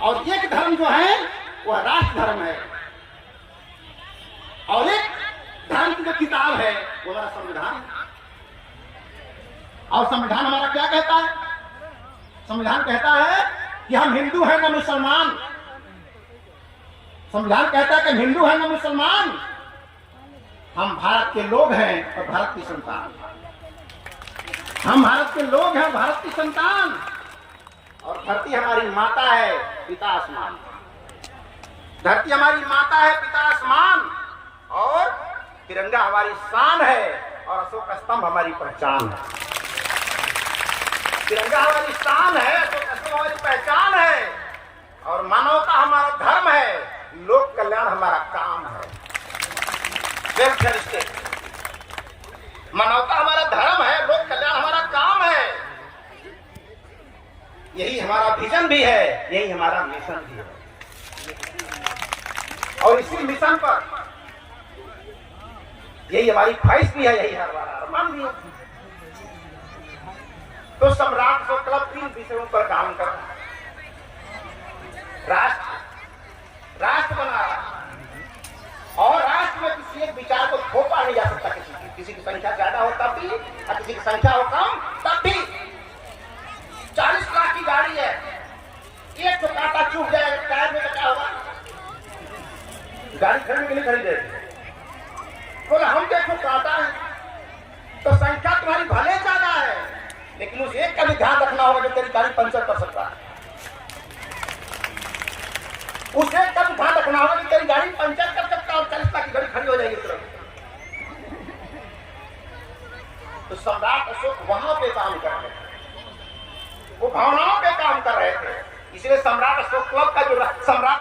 और एक धर्म जो है वह राष्ट्र धर्म है, और एक धर्म की जो किताब है वो हमारा संविधान है। और संविधान हमारा क्या कहता है? संविधान कहता है कि हम हिंदू हैं न मुसलमान। संविधान कहता है कि हिंदू हैं न मुसलमान, हम भारत के लोग हैं और भारत की संतान। हम भारत के लोग हैं, भारत की संतान, और धरती हमारी माता है, पिता आसमान। धरती हमारी माता है, पिता आसमान, और तिरंगा हमारी शान है, और अशोक स्तंभ हमारी पहचान है। तिरंगा हमारी शान है, अशोक स्तंभ हमारी पहचान है, और मानवता हमारा धर्म है, लोक कल्याण हमारा काम है। मानवता हमारा धर्म है, लोक कल्याण हमारा काम है। यही हमारा विजन भी है, यही हमारा मिशन भी है, और इसी मिशन पर यही हमारी ख्वाहिश भी है, यही हमारा अरमान भी है। तो सम्राट अशोक क्लब 3 विषयों पर काम कर रहा है। राष्ट्र बना रहा है, और राष्ट्र में किसी एक विचार को थोपा नहीं जा सकता। किसी की संख्या ज्यादा हो तब भी, और किसी की संख्या हो कम तब भी। 40 लाख की गाड़ी है, एक तो कांटा चूक जाए टायर में तो क्या होगा? गाड़ी खरीदने के लिए खरीदे, बोले हम देखो कांटा है, तो संख्या तुम्हारी भले ज्यादा है, लेकिन उस एक का भी ध्यान रखना होगा जो तेरी गाड़ी पंचर कर सकता है। उस एक का भी ध्यान रखना होगा कि तेरी गाड़ी पंचर कर सकता है, और 40 लाख की गाड़ी खड़ी हो जाएगी तुरंत। तो सम्राट अशोक वहां पे काम कर रहे थे, वो भावनाओं पे काम कर रहे थे। इसलिए सम्राट अशोक क्लब का जो सम्राट